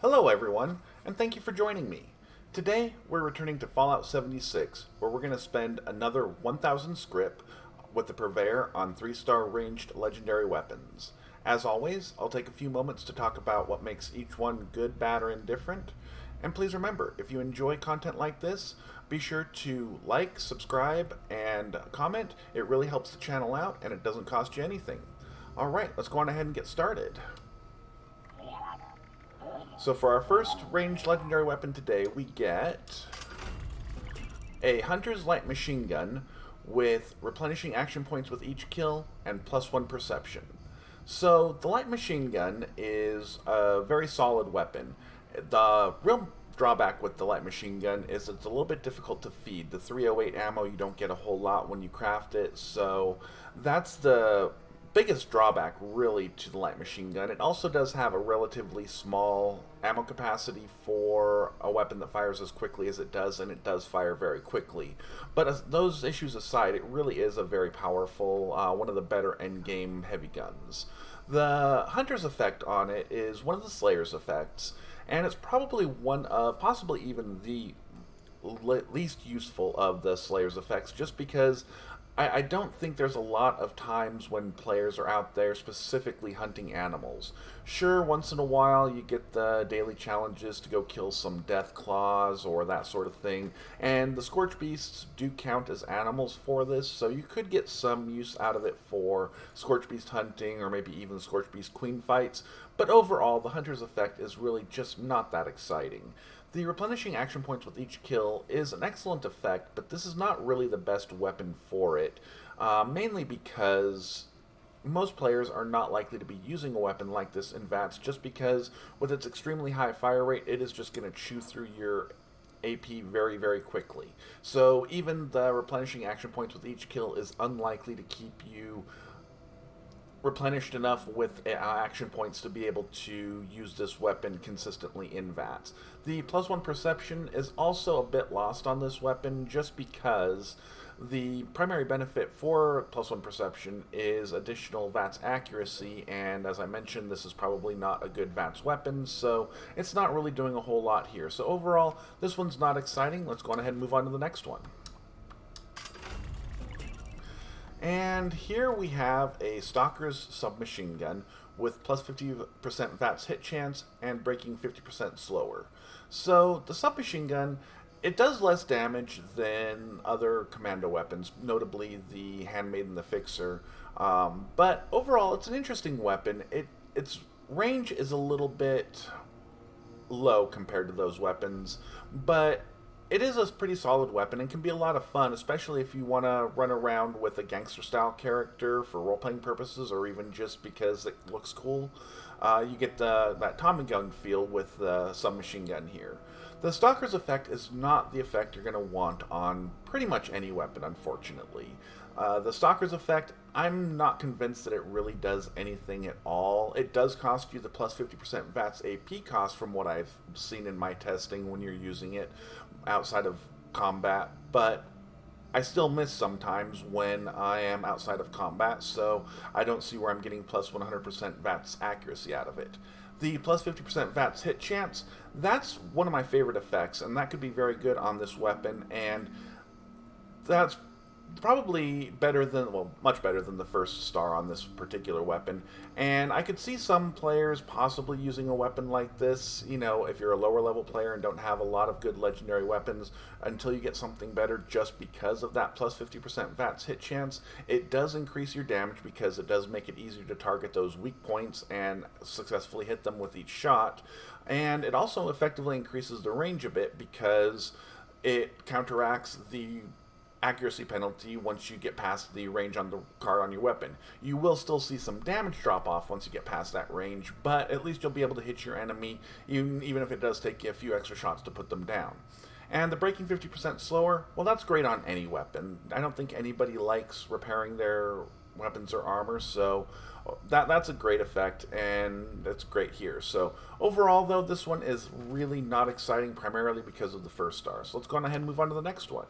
Hello everyone, and thank you for joining me. Today, we're returning to Fallout 76, where we're going to spend another 1000 scrip with the Purveyor on 3-star ranged legendary weapons. As always, I'll take a few moments to talk about what makes each one good, bad, or indifferent. And please remember, if you enjoy content like this, be sure to like, subscribe, and comment. It really helps the channel out, and it doesn't cost you anything. Alright, let's go on ahead and get started. So for our first ranged legendary weapon today, we get a Hunter's Light Machine Gun with replenishing action points with each kill and +1 perception. So the Light Machine Gun is a very solid weapon. The real drawback with the Light Machine Gun is it's a little bit difficult to feed. The 308 ammo, you don't get a whole lot when you craft it, so that's the biggest drawback really to the Light Machine Gun. It also does have a relatively small ammo capacity for a weapon that fires as quickly as it does, and it does fire very quickly. But as those issues aside, it really is a very powerful, one of the better endgame heavy guns. The Hunter's effect on it is one of the Slayer's effects, and it's probably one of, possibly even the least useful of the Slayer's effects, just because I don't think there's a lot of times when players are out there specifically hunting animals. Sure, once in a while you get the daily challenges to go kill some death claws or that sort of thing, and the Scorch Beasts do count as animals for this, so you could get some use out of it for Scorch Beast hunting or maybe even Scorch Beast queen fights, but overall the Hunter's effect is really just not that exciting. The replenishing action points with each kill is an excellent effect, but this is not really the best weapon for it, mainly because most players are not likely to be using a weapon like this in VATS just because with its extremely high fire rate, it is just going to chew through your AP very, very quickly. So even the replenishing action points with each kill is unlikely to keep you replenished enough with action points to be able to use this weapon consistently in VATS. The +1 perception is also a bit lost on this weapon just because the primary benefit for +1 perception is additional VATS accuracy, and as I mentioned, this is probably not a good VATS weapon, so it's not really doing a whole lot here. So overall, this one's not exciting. Let's go on ahead and move on to the next one. And here we have a Stalker's submachine gun with +50% VATS hit chance and breaking 50% slower. So the submachine gun, it does less damage than other commando weapons, notably the Handmaiden the Fixer. But overall, it's an interesting weapon. Its range is a little bit low compared to those weapons, but it is a pretty solid weapon and can be a lot of fun, especially if you want to run around with a gangster-style character for role-playing purposes or even just because it looks cool. You get that Tommy gun feel with the submachine gun here. The Stalker's effect is not the effect you're going to want on pretty much any weapon, unfortunately. The Stalker's effect, I'm not convinced that it really does anything at all. It does cost you the +50% VATS AP cost from what I've seen in my testing when you're using it outside of combat, but I still miss sometimes when I am outside of combat, so I don't see where I'm getting +100% VATS accuracy out of it. The +50% VATS hit chance, that's one of my favorite effects, and that could be very good on this weapon, and that's probably better than, well, much better than the first star on this particular weapon. And I could see some players possibly using a weapon like this, you know, if you're a lower level player and don't have a lot of good legendary weapons, until you get something better just because of that +50% VATS hit chance. It does increase your damage because it does make it easier to target those weak points and successfully hit them with each shot. And it also effectively increases the range a bit because it counteracts the accuracy penalty once you get past the range on the card on your weapon. You will still see some damage drop off once you get past that range, but at least you'll be able to hit your enemy even if it does take you a few extra shots to put them down. And the breaking 50% slower, well, that's great on any weapon. I don't think anybody likes repairing their weapons or armor, so that's a great effect, and that's great here. So overall, though, this one is really not exciting, primarily because of the first star. So let's go on ahead and move on to the next one.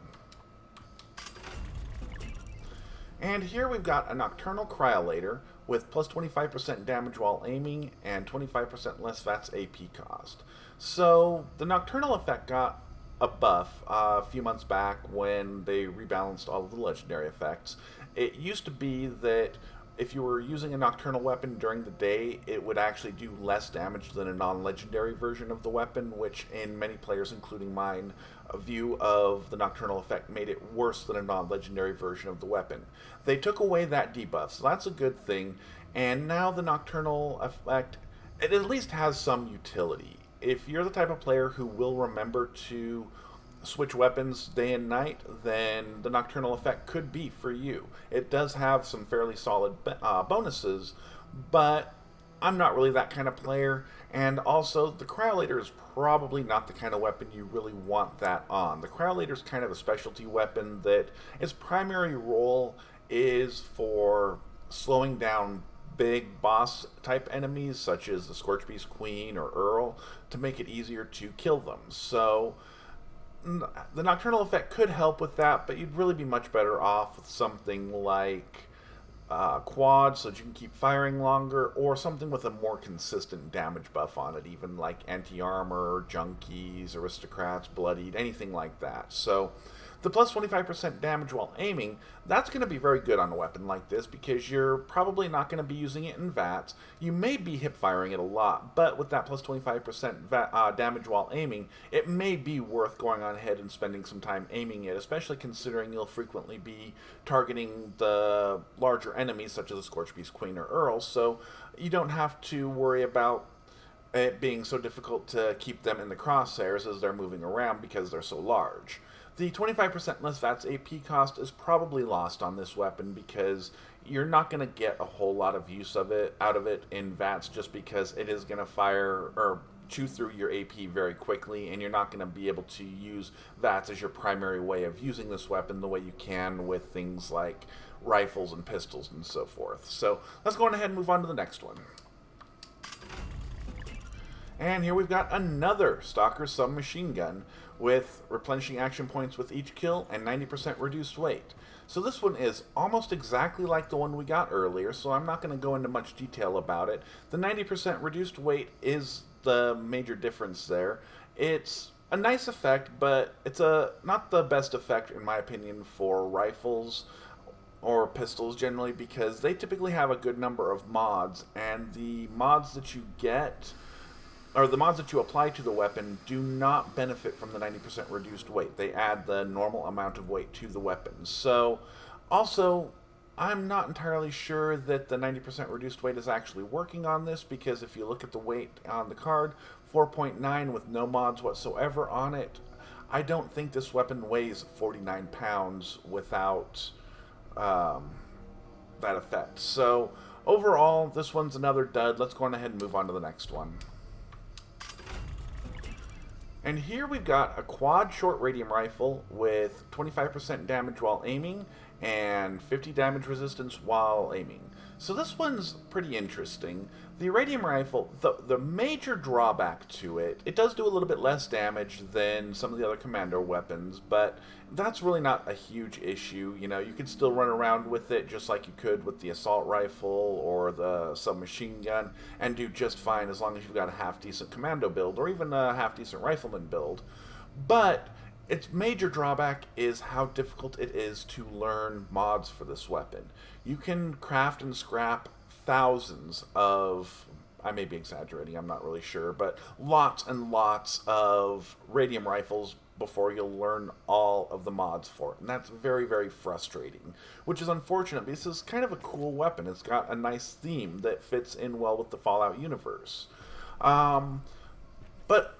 And here we've got a Nocturnal Cryolator with plus 25% damage while aiming and 25% less VATS AP cost. So the Nocturnal effect got a buff a few months back when they rebalanced all of the legendary effects. It used to be that if you were using a nocturnal weapon during the day, it would actually do less damage than a non-legendary version of the weapon, which in many players, including mine, a view of the nocturnal effect made it worse than a non-legendary version of the weapon. They took away that debuff, so that's a good thing, and now the nocturnal effect, it at least has some utility. If you're the type of player who will remember to switch weapons day and night, then the Nocturnal effect could be for you. It does have some fairly solid bonuses, but I'm not really that kind of player, and also the Cryolator is probably not the kind of weapon you really want that on. The Cryolator is kind of a specialty weapon that its primary role is for slowing down big boss type enemies such as the Scorchbeast Queen or Earl to make it easier to kill them. So the Nocturnal effect could help with that, but you'd really be much better off with something like Quad so that you can keep firing longer, or something with a more consistent damage buff on it, even like Anti-Armor, Junkies, Aristocrats, Bloodied, anything like that. So the plus 25% damage while aiming, that's going to be very good on a weapon like this because you're probably not going to be using it in VATS. You may be hip firing it a lot, but with that plus 25% damage while aiming, it may be worth going on ahead and spending some time aiming it, especially considering you'll frequently be targeting the larger enemies such as the Scorchbeast Queen or Earl, so you don't have to worry about it being so difficult to keep them in the crosshairs as they're moving around because they're so large. The 25% less VATS AP cost is probably lost on this weapon because you're not going to get a whole lot of use of it out of it in VATS just because it is going to fire or chew through your AP very quickly, and you're not going to be able to use VATS as your primary way of using this weapon the way you can with things like rifles and pistols and so forth. So let's go on ahead and move on to the next one. And here we've got another Stalker submachine gun with replenishing action points with each kill and 90% reduced weight. So this one is almost exactly like the one we got earlier, so I'm not going to go into much detail about it. The 90% reduced weight is the major difference there. It's a nice effect, but it's not the best effect in my opinion for rifles or pistols generally because they typically have a good number of mods, and the mods that you get or the mods that you apply to the weapon do not benefit from the 90% reduced weight. They add the normal amount of weight to the weapon. So, also, I'm not entirely sure that the 90% reduced weight is actually working on this because if you look at the weight on the card, 4.9 with no mods whatsoever on it, I don't think this weapon weighs 49 pounds without that effect. So, overall, this one's another dud. Let's go on ahead and move on to the next one. And here we've got a quad short radium rifle with 25% damage while aiming and 50 damage resistance while aiming. So this one's pretty interesting. The radium rifle, the major drawback to it, it does do a little bit less damage than some of the other commando weapons, but that's really not a huge issue. You know, you can still run around with it just like you could with the assault rifle or the submachine gun and do just fine as long as you've got a half-decent commando build or even a half-decent rifleman build. But its major drawback is how difficult it is to learn mods for this weapon. You can craft and scrap thousands of, I may be exaggerating, I'm not really sure, but lots and lots of radium rifles before you'll learn all of the mods for it. And that's very, very frustrating, which is unfortunate because this is kind of a cool weapon. It's got a nice theme that fits in well with the Fallout universe. But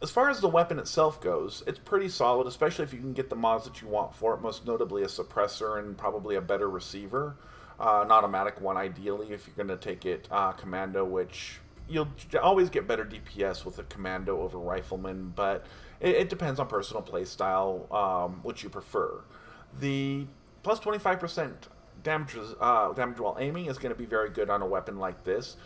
as far as the weapon itself goes, it's pretty solid, especially if you can get the mods that you want for it, most notably a suppressor and probably a better receiver. An automatic one, ideally, if you're going to take it commando, which you'll always get better DPS with a commando over rifleman, but it depends on personal playstyle, which you prefer. The plus 25% damage while aiming is going to be very good on a weapon like this.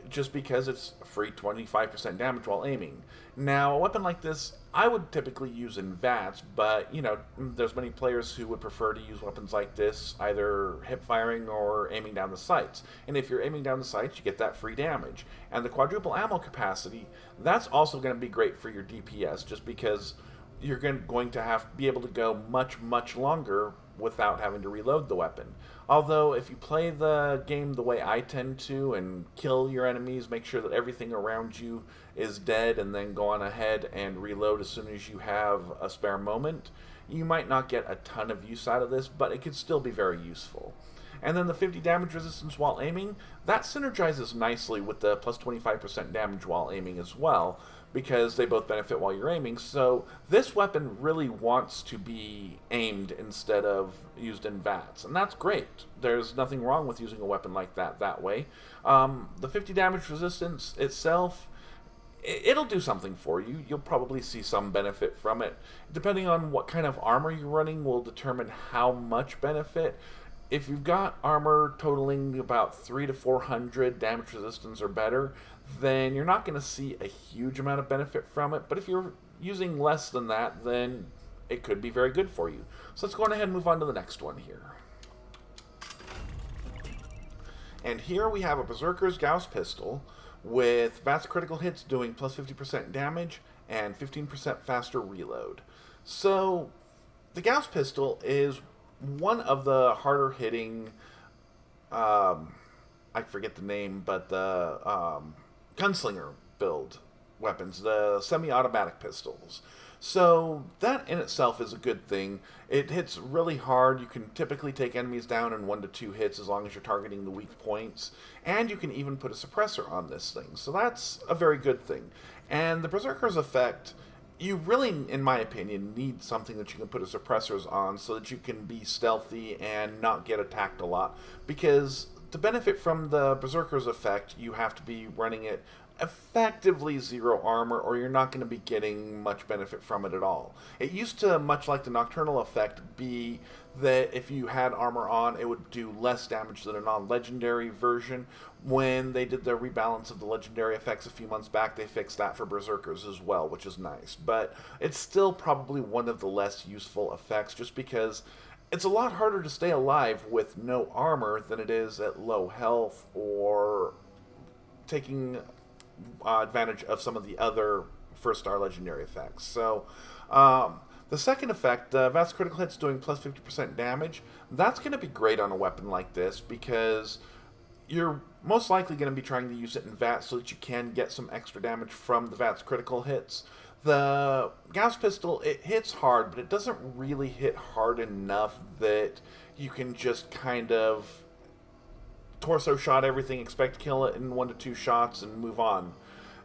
just because it's free 25% damage while aiming. Now, a weapon like this, I would typically use in VATS, but, you know, there's many players who would prefer to use weapons like this, either hip firing or aiming down the sights. And if you're aiming down the sights, you get that free damage. And the quadruple ammo capacity, that's also going to be great for your DPS, just because you're going to be able to go much longer without having to reload the weapon. Although, if you play the game the way I tend to and kill your enemies, make sure that everything around you is dead, and then go on ahead and reload as soon as you have a spare moment, you might not get a ton of use out of this, but it could still be very useful. And then the 50 damage resistance while aiming, that synergizes nicely with the plus 25% damage while aiming as well, because they both benefit while you're aiming. So this weapon really wants to be aimed instead of used in VATS, and that's great. There's nothing wrong with using a weapon like that way. The 50 damage resistance itself, it'll do something for you. You'll probably see some benefit from it. Depending on what kind of armor you're running will determine how much benefit. If you've got armor totaling about 300 to 400 damage resistance or better, then you're not going to see a huge amount of benefit from it. But if you're using less than that, then it could be very good for you. So let's go on ahead and move on to the next one here. And here we have a Berserker's Gauss Pistol with VATS critical hits doing plus 50% damage and 15% faster reload. So the Gauss Pistol is one of the harder hitting, I forget the name, but the gunslinger build weapons, the semi-automatic pistols. So that in itself is a good thing. It hits really hard. You can typically take enemies down in 1 to 2 hits as long as you're targeting the weak points. And you can even put a suppressor on this thing. So that's a very good thing. And the Berserker's effect, you really, in my opinion, need something that you can put a suppressors on so that you can be stealthy and not get attacked a lot. Because to benefit from the Berserker's effect, you have to be running it effectively 0 armor, or you're not going to be getting much benefit from it at all. It used to, much like the Nocturnal effect, be that if you had armor on, it would do less damage than a non-legendary version. When they did the rebalance of the legendary effects a few months back, they fixed that for Berserkers as well, which is nice. But it's still probably one of the less useful effects, just because it's a lot harder to stay alive with no armor than it is at low health or taking advantage of some of the other first star legendary effects. So the second effect, VATS critical hits doing plus 50% damage, that's going to be great on a weapon like this, because you're most likely going to be trying to use it in VATS so that you can get some extra damage from the VATS critical hits. The Gauss Pistol, it hits hard, but it doesn't really hit hard enough that you can just kind of torso shot everything, expect to kill it in 1 to 2 shots, and move on.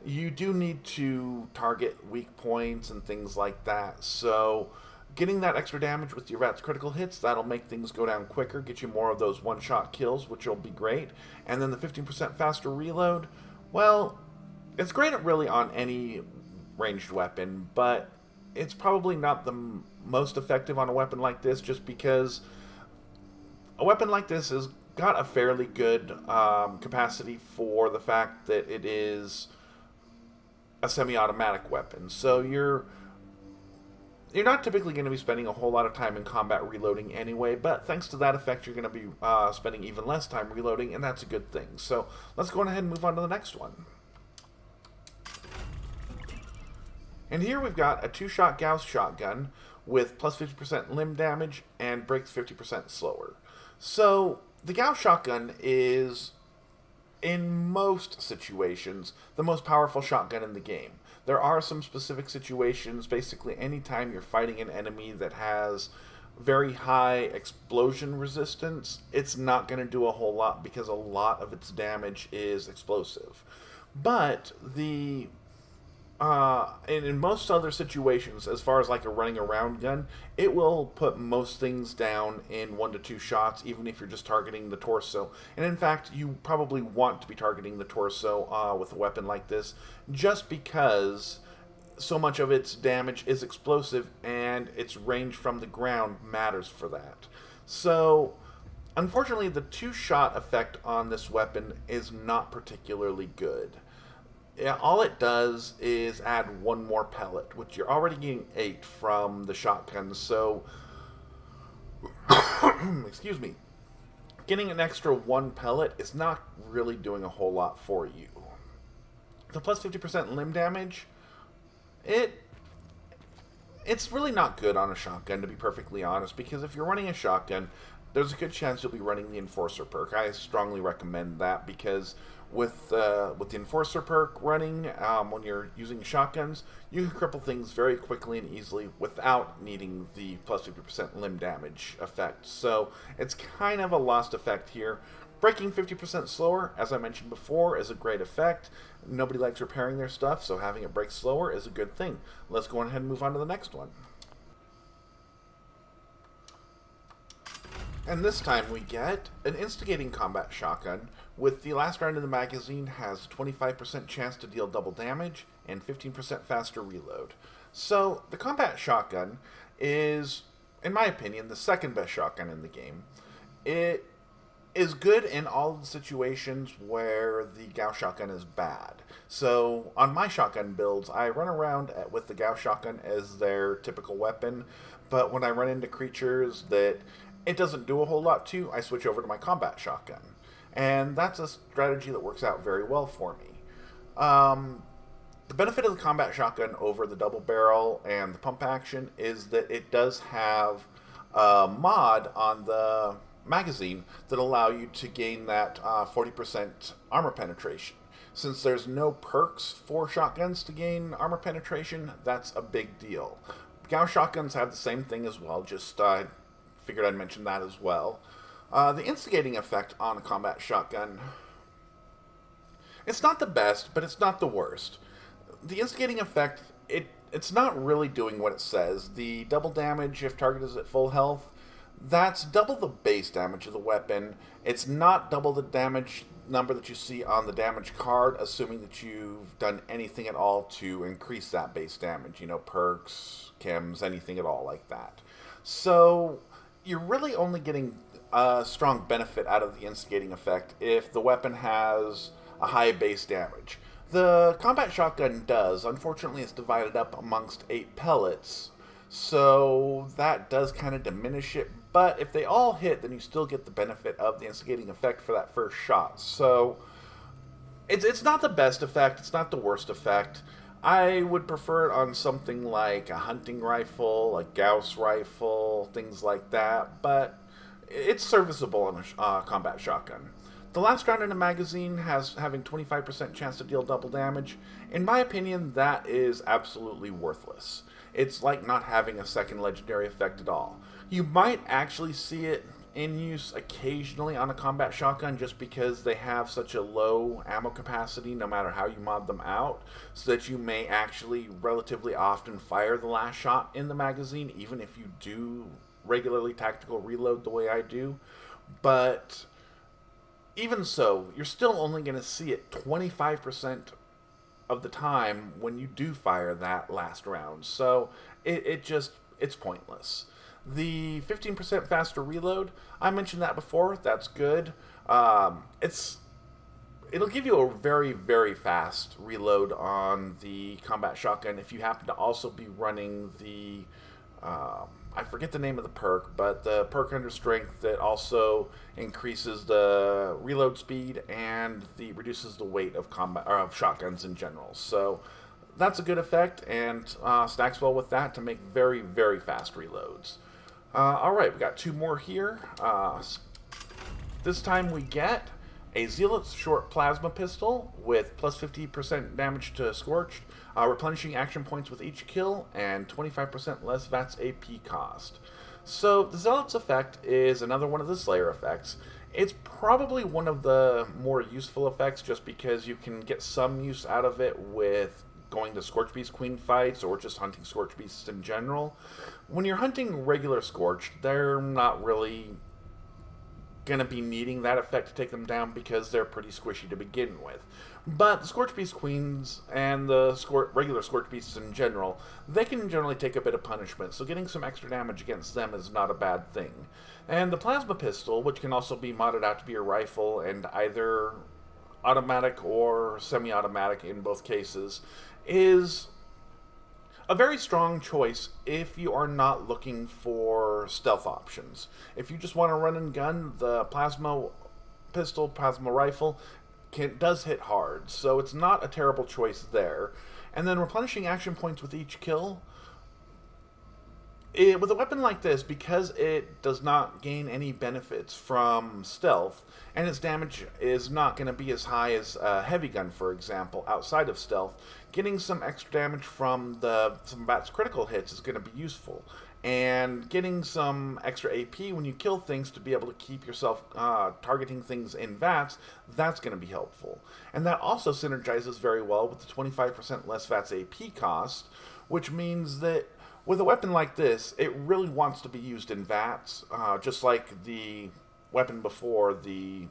You do need to target weak points and things like that, so getting that extra damage with your VATS critical hits, that'll make things go down quicker, get you more of those one-shot kills, which will be great. And then the 15% faster reload, well, it's great really on any ranged weapon, but it's probably not the most effective on a weapon like this, just because a weapon like this has got a fairly good capacity for the fact that it is a semi-automatic weapon. So you're not typically going to be spending a whole lot of time in combat reloading anyway, but thanks to that effect, you're going to be spending even less time reloading, and that's a good thing. So let's go ahead and move on to the next one. And here we've got a 2-shot Gauss Shotgun with plus 50% limb damage and breaks 50% slower. So the Gauss Shotgun is, in most situations, the most powerful shotgun in the game. There are some specific situations, basically anytime you're fighting an enemy that has very high explosion resistance, it's not going to do a whole lot because a lot of its damage is explosive. But the and in most other situations, as far as like a running around gun, it will put most things down in 1 to 2 shots, even if you're just targeting the torso. And in fact, you probably want to be targeting the torso with a weapon like this, just because so much of its damage is explosive, and its range from the ground matters for that. So Unfortunately, the two-shot effect on this weapon is not particularly good. Yeah, all it does is add one more pellet, which you're already getting 8 from the shotgun, so excuse me, getting an extra one pellet is not really doing a whole lot for you. The plus 50% limb damage, it it's really not good on a shotgun, to be perfectly honest, because if you're running a shotgun, there's a good chance you'll be running the Enforcer perk. I strongly recommend that because with the Enforcer perk running, when you're using shotguns, you can cripple things very quickly and easily without needing the plus 50% limb damage effect. So it's kind of a lost effect here. Breaking 50% slower, as I mentioned before, is a great effect. Nobody likes repairing their stuff, so having it break slower is a good thing. Let's go ahead and move on to the next one. And this time we get an Instigating Combat Shotgun, with the last round in the magazine has a 25% chance to deal double damage and 15% faster reload. So the Combat Shotgun is, in my opinion, the second best shotgun in the game. It is good in all the situations where the Gauss Shotgun is bad. So on my shotgun builds, I run around with the Gauss Shotgun as their typical weapon, but when I run into creatures that it doesn't do a whole lot to, I switch over to my Combat Shotgun. And that's a strategy that works out very well for me. The benefit of the Combat Shotgun over the double barrel and the pump action is that it does have a mod on the magazine that allow you to gain that 40% armor penetration. Since there's no perks for shotguns to gain armor penetration, that's a big deal. Gauss shotguns have the same thing as well, just figured I'd mention that as well. The instigating effect on a combat shotgun, it's not the best, but it's not the worst. The instigating effect, it's not really doing what it says. The double damage if target is at full health, that's double the base damage of the weapon. It's not double the damage number that you see on the damage card, assuming that you've done anything at all to increase that base damage. You know, perks, chems, anything at all like that. So you're really only getting a strong benefit out of the instigating effect if the weapon has a high base damage. The combat shotgun does. Unfortunately, it's divided up amongst 8 pellets, so that does kind of diminish it. But if they all hit, then you still get the benefit of the instigating effect for that first shot. So it's not the best effect. It's not the worst effect. I would prefer it on something like a hunting rifle, a Gauss rifle, things like that. But it's serviceable on a combat shotgun. The last round in a magazine has having 25% chance to deal double damage. In my opinion, that is absolutely worthless. It's like not having a second legendary effect at all. You might actually see it in use occasionally on a combat shotgun just because they have such a low ammo capacity no matter how you mod them out, so that you may actually relatively often fire the last shot in the magazine, even if you do regularly tactical reload the way I do. But even so, you're still only going to see it 25% of the time when you do fire that last round. So it's pointless. The 15% faster reload, I mentioned that before. That's good. It'll give you a very, very fast reload on the combat shotgun if you happen to also be running the I forget the name of the perk, but the perk under strength that also increases the reload speed and reduces the weight of shotguns in general. So that's a good effect, and stacks well with that to make very, very fast reloads. Alright, we got 2 more here. This time we get a Zealot's short plasma pistol with plus 50% damage to Scorched, replenishing action points with each kill, and 25% less VATS AP cost. So the Zealot's effect is another one of the Slayer effects. It's probably one of the more useful effects just because you can get some use out of it with going to Scorched Beast Queen fights or just hunting Scorched Beasts in general. When you're hunting regular Scorched, they're not really going to be needing that effect to take them down because they're pretty squishy to begin with. But the Scorch Beast Queens and the regular Scorch Beasts in general, they can generally take a bit of punishment, so getting some extra damage against them is not a bad thing. And the Plasma Pistol, which can also be modded out to be a rifle and either automatic or semi-automatic in both cases, is a very strong choice if you are not looking for stealth options. If you just want to run and gun, the Plasma Pistol, Plasma Rifle does hit hard, so it's not a terrible choice there. And then replenishing action points with each kill. With a weapon like this, because it does not gain any benefits from stealth, and its damage is not going to be as high as a heavy gun, for example, outside of stealth, getting some extra damage from some VATS critical hits is going to be useful. And getting some extra AP when you kill things to be able to keep yourself targeting things in VATS, that's going to be helpful. And that also synergizes very well with the 25% less VATS AP cost, which means that with a weapon like this, it really wants to be used in VATS, just like the weapon before, the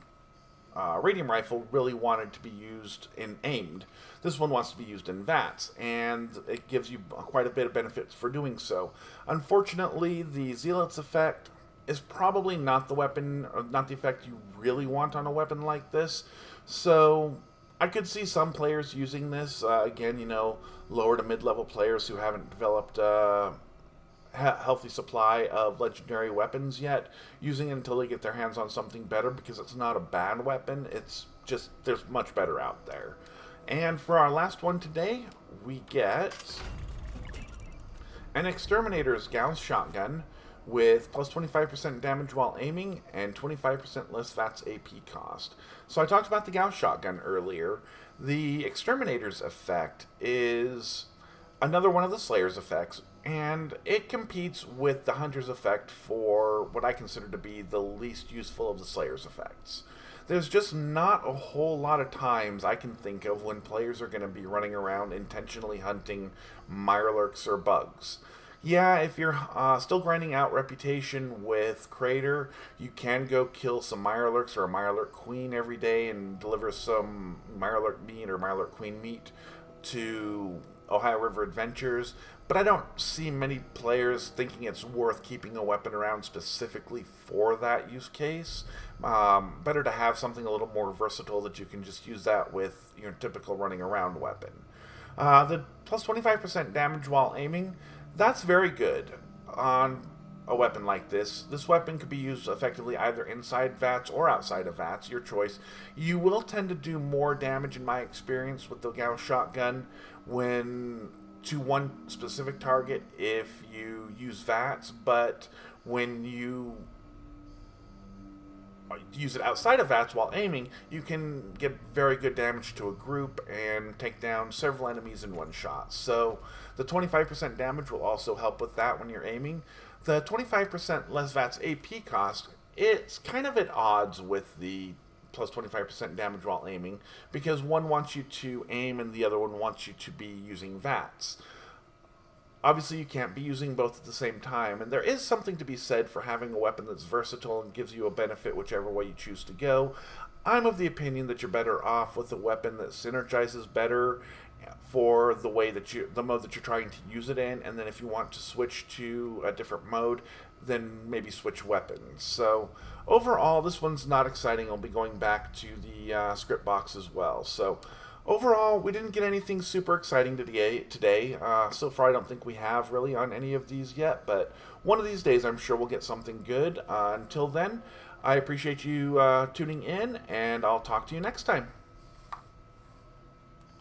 Radium Rifle, really wanted to be used in aimed. This one wants to be used in VATS, and it gives you quite a bit of benefits for doing so. Unfortunately, the Zealot's effect is probably not the weapon, or not the effect you really want on a weapon like this, so I could see some players using this, again, you know, lower to mid-level players who haven't developed a healthy supply of legendary weapons yet, using it until they get their hands on something better, because it's not a bad weapon, it's just, there's much better out there. And for our last one today, we get an Exterminator's Gauss Shotgun with plus 25% damage while aiming and 25% less VATS AP cost. So I talked about the Gauss Shotgun earlier. The Exterminator's effect is another one of the Slayer's effects, and it competes with the Hunter's effect for what I consider to be the least useful of the Slayer's effects. There's just not a whole lot of times I can think of when players are going to be running around intentionally hunting Mirelurks or bugs. Yeah, if you're still grinding out reputation with Crater, you can go kill some Mirelurks or a Mirelurk Queen every day and deliver some Mirelurk meat or Mirelurk Queen meat to Ohio River Adventures, but I don't see many players thinking it's worth keeping a weapon around specifically for that use case. Better to have something a little more versatile that you can just use that with your typical running around weapon. The plus 25% damage while aiming, that's very good on a weapon like this. This weapon could be used effectively either inside VATS or outside of VATS, your choice. You will tend to do more damage, in my experience, with the Gauss Shotgun when to one specific target if you use VATS, but when you use it outside of VATS while aiming, you can get very good damage to a group and take down several enemies in one shot. So the 25% damage will also help with that when you're aiming. The 25% less VATS AP cost, it's kind of at odds with the plus 25% damage while aiming, because one wants you to aim and the other one wants you to be using VATS. Obviously, you can't be using both at the same time, and there is something to be said for having a weapon that's versatile and gives you a benefit whichever way you choose to go. I'm of the opinion that you're better off with a weapon that synergizes better for the way that the mode that you're trying to use it in, and then if you want to switch to a different mode, then maybe switch weapons. So overall, this one's not exciting. I'll be going back to the Scrip box as well. So overall, we didn't get anything super exciting today. So far, I don't think we have really on any of these yet, but one of these days I'm sure we'll get something good. Until then, I appreciate you tuning in, and I'll talk to you next time.